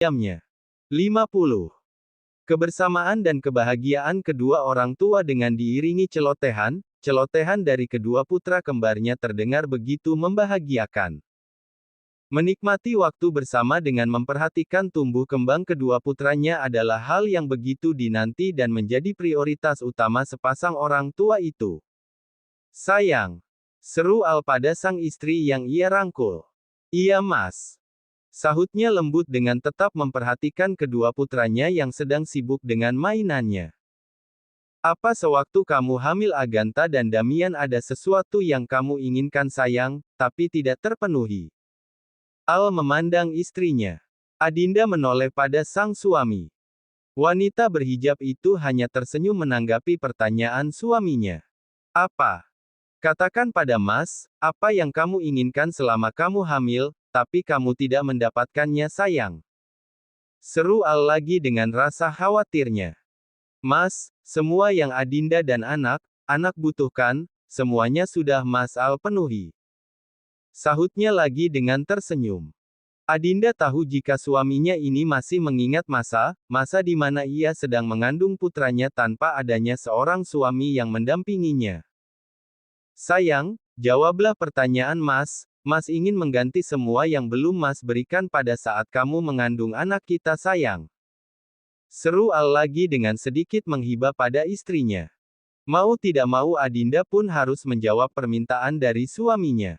Diamnya. 50. Kebersamaan dan kebahagiaan kedua orang tua dengan diiringi celotehan dari kedua putra kembarnya terdengar begitu membahagiakan. Menikmati waktu bersama dengan memperhatikan tumbuh kembang kedua putranya adalah hal yang begitu dinanti dan menjadi prioritas utama sepasang orang tua itu. Sayang, seru Al pada sang istri yang ia rangkul. Iya Mas. Sahutnya lembut dengan tetap memperhatikan kedua putranya yang sedang sibuk dengan mainannya. Apa sewaktu kamu hamil Agatha dan Damian ada sesuatu yang kamu inginkan sayang, tapi tidak terpenuhi? Al memandang istrinya. Adinda menoleh pada sang suami. Wanita berhijab itu hanya tersenyum menanggapi pertanyaan suaminya. Apa? Katakan pada Mas, apa yang kamu inginkan selama kamu hamil, tapi kamu tidak mendapatkannya sayang. Seru Al lagi dengan rasa khawatirnya. Mas, semua yang Adinda dan anak butuhkan, semuanya sudah Mas Al penuhi. Sahutnya lagi dengan tersenyum. Adinda tahu jika suaminya ini masih mengingat masa di mana ia sedang mengandung putranya tanpa adanya seorang suami yang mendampinginya. Sayang, jawablah pertanyaan Mas. Mas ingin mengganti semua yang belum Mas berikan pada saat kamu mengandung anak kita sayang. Seru Al lagi dengan sedikit menghibah pada istrinya. Mau tidak mau Adinda pun harus menjawab permintaan dari suaminya.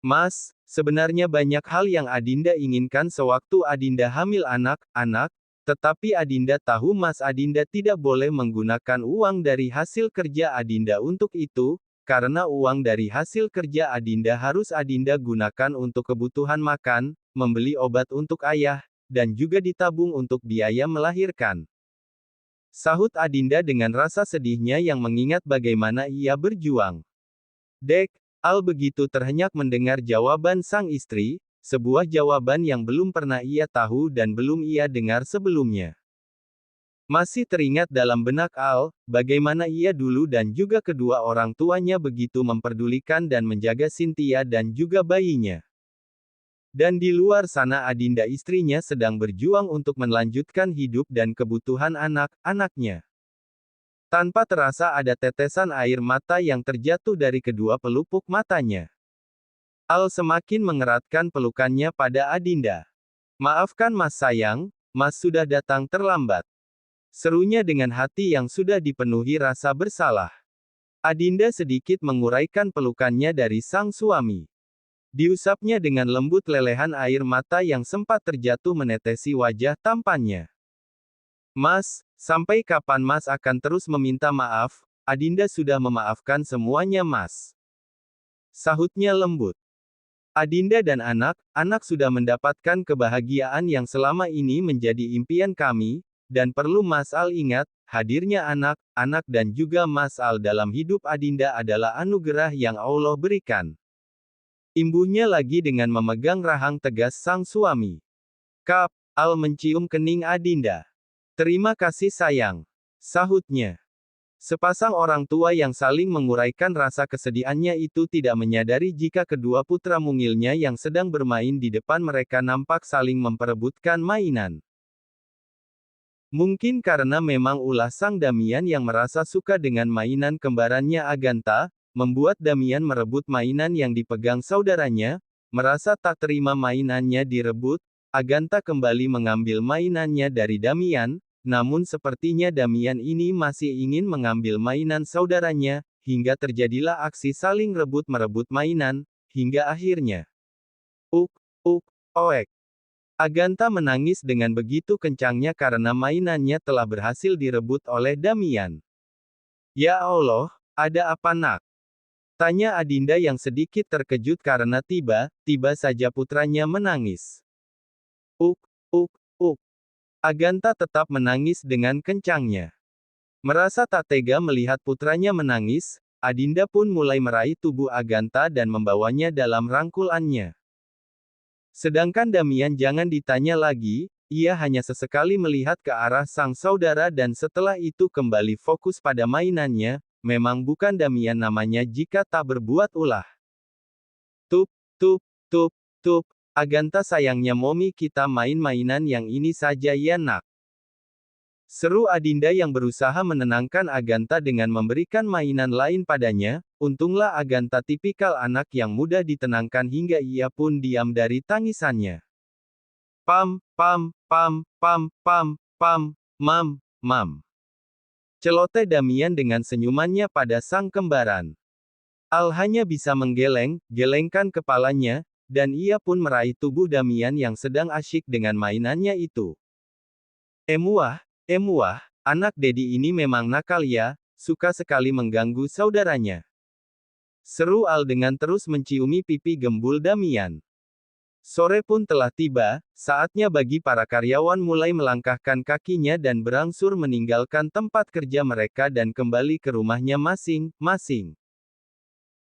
Mas, sebenarnya banyak hal yang Adinda inginkan sewaktu Adinda hamil anak, tetapi Adinda tahu Mas Adinda tidak boleh menggunakan uang dari hasil kerja Adinda untuk itu, karena uang dari hasil kerja Adinda harus Adinda gunakan untuk kebutuhan makan, membeli obat untuk ayah, dan juga ditabung untuk biaya melahirkan. Sahut Adinda dengan rasa sedihnya yang mengingat bagaimana ia berjuang. Dek, Al begitu terhenyak mendengar jawaban sang istri, sebuah jawaban yang belum pernah ia tahu dan belum ia dengar sebelumnya. Masih teringat dalam benak Al, bagaimana ia dulu dan juga kedua orang tuanya begitu memperdulikan dan menjaga Cynthia dan juga bayinya. Dan di luar sana Adinda istrinya sedang berjuang untuk melanjutkan hidup dan kebutuhan anak-anaknya. Tanpa terasa ada tetesan air mata yang terjatuh dari kedua pelupuk matanya. Al semakin mengeratkan pelukannya pada Adinda. Maafkan Mas sayang, Mas sudah datang terlambat. Serunya dengan hati yang sudah dipenuhi rasa bersalah. Adinda sedikit menguraikan pelukannya dari sang suami. Diusapnya dengan lembut lelehan air mata yang sempat terjatuh menetesi wajah tampannya. Mas, sampai kapan Mas akan terus meminta maaf? Adinda sudah memaafkan semuanya Mas. Sahutnya lembut. Adinda dan anak sudah mendapatkan kebahagiaan yang selama ini menjadi impian kami, dan perlu Mas Al ingat, hadirnya anak dan juga Mas Al dalam hidup Adinda adalah anugerah yang Allah berikan. Imbuhnya lagi dengan memegang rahang tegas sang suami. Kap, Al mencium kening Adinda. Terima kasih sayang. Sahutnya. Sepasang orang tua yang saling menguraikan rasa kesedihannya itu tidak menyadari jika kedua putra mungilnya yang sedang bermain di depan mereka nampak saling memperebutkan mainan. Mungkin karena memang ulah sang Damian yang merasa suka dengan mainan kembarannya Agatha, membuat Damian merebut mainan yang dipegang saudaranya, merasa tak terima mainannya direbut, Agatha kembali mengambil mainannya dari Damian, namun sepertinya Damian ini masih ingin mengambil mainan saudaranya, hingga terjadilah aksi saling rebut-merebut mainan, hingga akhirnya. Oek. Agatha menangis dengan begitu kencangnya karena mainannya telah berhasil direbut oleh Damian. Ya Allah, ada apa nak? Tanya Adinda yang sedikit terkejut karena tiba saja putranya menangis. Uk. Agatha tetap menangis dengan kencangnya. Merasa tak tega melihat putranya menangis, Adinda pun mulai meraih tubuh Agatha dan membawanya dalam rangkulannya. Sedangkan Damian jangan ditanya lagi, ia hanya sesekali melihat ke arah sang saudara dan setelah itu kembali fokus pada mainannya, memang bukan Damian namanya jika tak berbuat ulah. Tup. Aganta sayangnya Momi kita main-mainan yang ini saja ya nak. Seru Adinda yang berusaha menenangkan Aganta dengan memberikan mainan lain padanya. Untunglah Aganta tipikal anak yang mudah ditenangkan hingga ia pun diam dari tangisannya. Pam, pam, pam, pam, pam, pam, mam, mam. Celoteh Damian dengan senyumannya pada sang kembaran. Al hanya bisa gelengkan kepalanya, dan ia pun meraih tubuh Damian yang sedang asyik dengan mainannya itu. Emuah, anak Dedi ini memang nakal ya, suka sekali mengganggu saudaranya. Seru Al dengan terus menciumi pipi gembul Damian. Sore pun telah tiba, saatnya bagi para karyawan mulai melangkahkan kakinya dan berangsur meninggalkan tempat kerja mereka dan kembali ke rumahnya masing-masing.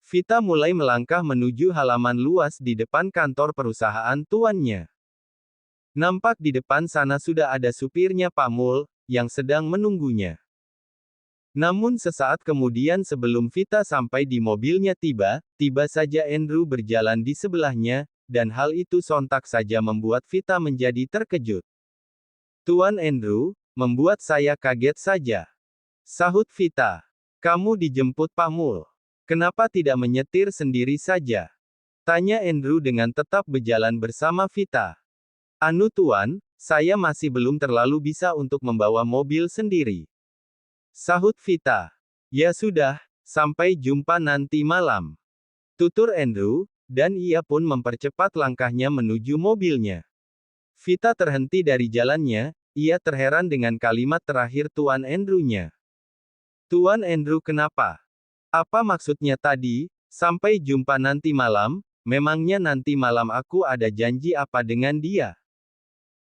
Vita mulai melangkah menuju halaman luas di depan kantor perusahaan tuannya. Nampak di depan sana sudah ada supirnya Pak Mul, yang sedang menunggunya. Namun sesaat kemudian sebelum Vita sampai di mobilnya tiba saja Andrew berjalan di sebelahnya, dan hal itu sontak saja membuat Vita menjadi terkejut. Tuan Andrew, membuat saya kaget saja. Sahut Vita. Kamu dijemput Pak Mul. Kenapa tidak menyetir sendiri saja? Tanya Andrew dengan tetap berjalan bersama Vita. Anu tuan, saya masih belum terlalu bisa untuk membawa mobil sendiri. Sahut Vita. Ya sudah, sampai jumpa nanti malam. Tutur Andrew, dan ia pun mempercepat langkahnya menuju mobilnya. Vita terhenti dari jalannya, ia terheran dengan kalimat terakhir Tuan Andrew-nya. Tuan Andrew kenapa? Apa maksudnya tadi, sampai jumpa nanti malam, memangnya nanti malam aku ada janji apa dengan dia?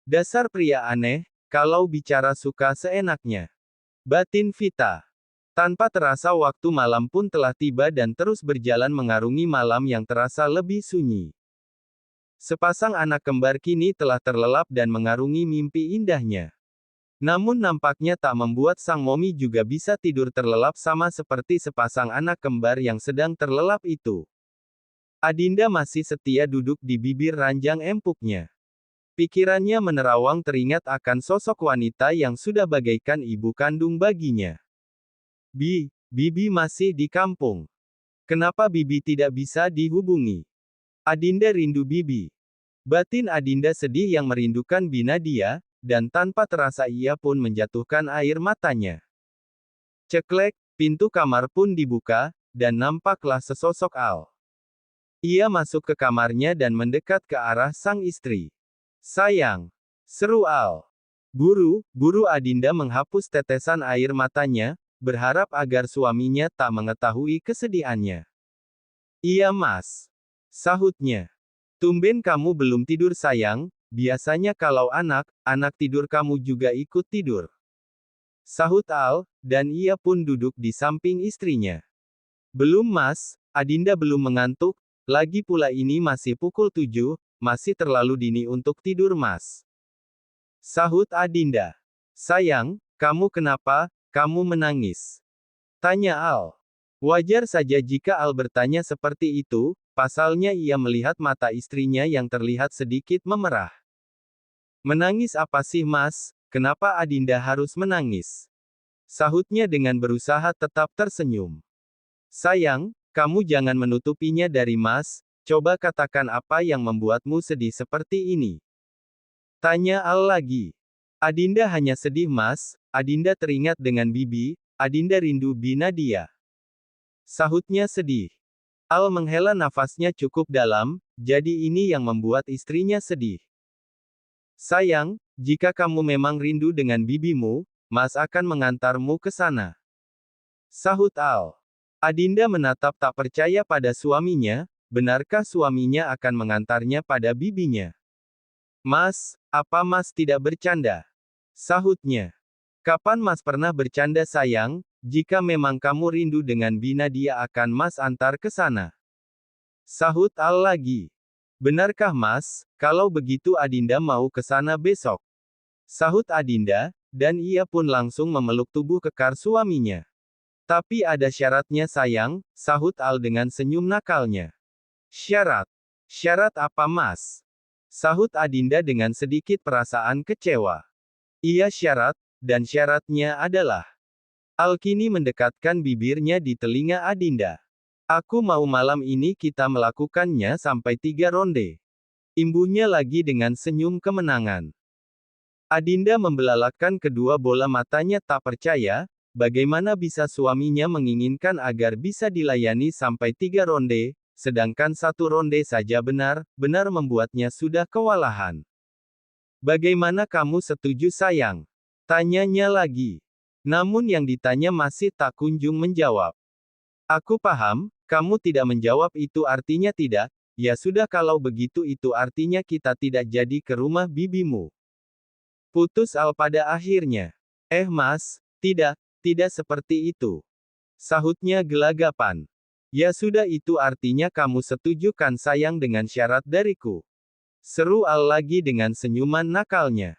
Dasar pria aneh, kalau bicara suka seenaknya. Batin Vita. Tanpa terasa waktu malam pun telah tiba dan terus berjalan mengarungi malam yang terasa lebih sunyi. Sepasang anak kembar kini telah terlelap dan mengarungi mimpi indahnya. Namun nampaknya tak membuat sang Momi juga bisa tidur terlelap sama seperti sepasang anak kembar yang sedang terlelap itu. Adinda masih setia duduk di bibir ranjang empuknya. Pikirannya menerawang teringat akan sosok wanita yang sudah bagaikan ibu kandung baginya. Bibi masih di kampung. Kenapa Bibi tidak bisa dihubungi? Adinda rindu Bibi. Batin Adinda sedih yang merindukan Binadia, dan tanpa terasa ia pun menjatuhkan air matanya. Ceklek, pintu kamar pun dibuka, dan nampaklah sesosok Al. Ia masuk ke kamarnya dan mendekat ke arah sang istri. Sayang, seru Al. Buru Adinda menghapus tetesan air matanya, berharap agar suaminya tak mengetahui kesedihannya. Iya mas. Sahutnya. Tumben kamu belum tidur sayang, biasanya kalau anak tidur kamu juga ikut tidur. Sahut Al, dan ia pun duduk di samping istrinya. Belum mas, Adinda belum mengantuk, lagi pula ini masih pukul 7, masih terlalu dini untuk tidur mas. Sahut Adinda. Sayang, kamu kenapa, kamu menangis? Tanya Al. Wajar saja jika Al bertanya seperti itu, pasalnya ia melihat mata istrinya yang terlihat sedikit memerah. Menangis apa sih mas, kenapa Adinda harus menangis? Sahutnya dengan berusaha tetap tersenyum. Sayang, kamu jangan menutupinya dari mas, coba katakan apa yang membuatmu sedih seperti ini. Tanya Al lagi. Adinda hanya sedih mas, Adinda teringat dengan Bibi, Adinda rindu Binadia. Sahutnya sedih. Al menghela nafasnya cukup dalam, jadi ini yang membuat istrinya sedih. Sayang, jika kamu memang rindu dengan bibimu, mas akan mengantarmu ke sana. Sahut Al. Adinda menatap tak percaya pada suaminya, benarkah suaminya akan mengantarnya pada bibinya? Mas, apa mas tidak bercanda? Sahutnya. Kapan mas pernah bercanda sayang, jika memang kamu rindu dengan Binadia akan mas antar ke sana. Sahut Al lagi. Benarkah mas, kalau begitu Adinda mau ke sana besok? Sahut Adinda, dan ia pun langsung memeluk tubuh kekar suaminya. Tapi ada syaratnya sayang, sahut Al dengan senyum nakalnya. Syarat? Syarat apa mas? Sahut Adinda dengan sedikit perasaan kecewa. Iya syarat, dan syaratnya adalah. Alkini mendekatkan bibirnya di telinga Adinda. Aku mau malam ini kita melakukannya sampai 3 ronde. Imbuhnya lagi dengan senyum kemenangan. Adinda membelalakkan kedua bola matanya tak percaya, bagaimana bisa suaminya menginginkan agar bisa dilayani sampai 3 ronde, sedangkan 1 ronde saja benar-benar membuatnya sudah kewalahan. Bagaimana kamu setuju sayang? Tanyanya lagi. Namun yang ditanya masih tak kunjung menjawab. Aku paham, kamu tidak menjawab itu artinya tidak, ya sudah kalau begitu itu artinya kita tidak jadi ke rumah bibimu. Putus Al pada akhirnya. Mas, tidak seperti itu. Sahutnya gelagapan. Ya sudah itu artinya kamu setuju kan sayang dengan syarat dariku. Seru Al lagi dengan senyuman nakalnya.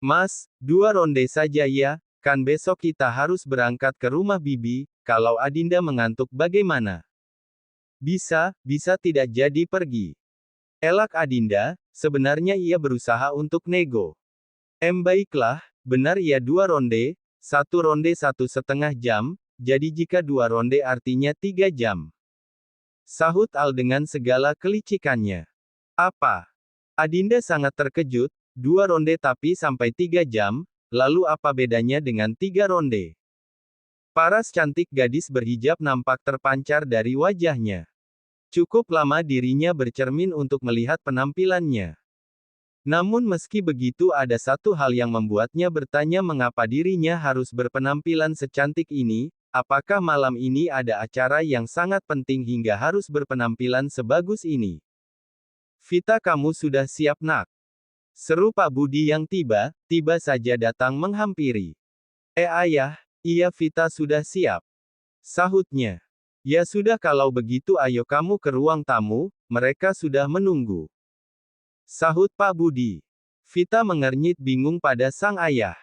Mas, 2 ronde saja ya. Kan besok kita harus berangkat ke rumah bibi, kalau Adinda mengantuk bagaimana? Bisa tidak jadi pergi. Elak Adinda, sebenarnya ia berusaha untuk nego. Baiklah, benar ya 2 ronde, 1 ronde 1,5 jam, jadi jika 2 ronde artinya 3 jam. Sahut Al dengan segala kelicikannya. Apa? Adinda sangat terkejut, 2 ronde tapi sampai 3 jam, lalu apa bedanya dengan 3 ronde? Paras cantik gadis berhijab nampak terpancar dari wajahnya. Cukup lama dirinya bercermin untuk melihat penampilannya. Namun meski begitu ada satu hal yang membuatnya bertanya mengapa dirinya harus berpenampilan secantik ini, apakah malam ini ada acara yang sangat penting hingga harus berpenampilan sebagus ini? Vita kamu sudah siap nak? Seru Pak Budi yang tiba saja datang menghampiri. Ayah, iya Vita sudah siap. Sahutnya. Ya sudah kalau begitu ayo kamu ke ruang tamu, mereka sudah menunggu. Sahut Pak Budi. Vita mengernyit bingung pada sang ayah.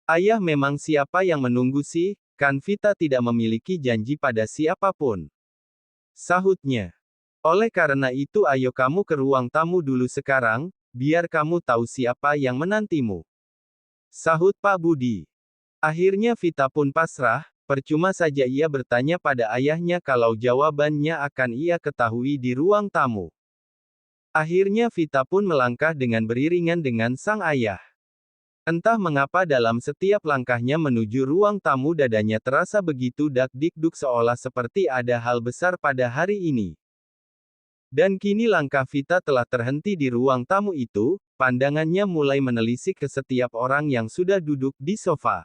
Ayah memang siapa yang menunggu sih, kan Vita tidak memiliki janji pada siapapun. Sahutnya. Oleh karena itu ayo kamu ke ruang tamu dulu sekarang, biar kamu tahu siapa yang menantimu. Sahut Pak Budi. Akhirnya Vita pun pasrah, percuma saja ia bertanya pada ayahnya kalau jawabannya akan ia ketahui di ruang tamu. Akhirnya Vita pun melangkah dengan beriringan dengan sang ayah. Entah mengapa dalam setiap langkahnya menuju ruang tamu dadanya terasa begitu dak-dikduk seolah seperti ada hal besar pada hari ini. Dan kini langkah Vita telah terhenti di ruang tamu itu, pandangannya mulai menelisik ke setiap orang yang sudah duduk di sofa.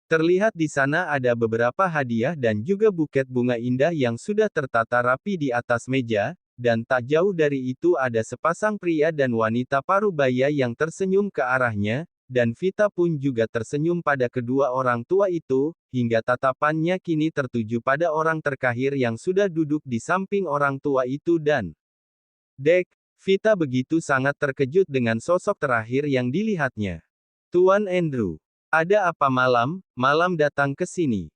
Terlihat di sana ada beberapa hadiah dan juga buket bunga indah yang sudah tertata rapi di atas meja, dan tak jauh dari itu ada sepasang pria dan wanita parubaya yang tersenyum ke arahnya, dan Vita pun juga tersenyum pada kedua orang tua itu, hingga tatapannya kini tertuju pada orang terkahir yang sudah duduk di samping orang tua itu dan Vita begitu sangat terkejut dengan sosok terakhir yang dilihatnya. Tuan Andrew, ada apa malam datang ke sini?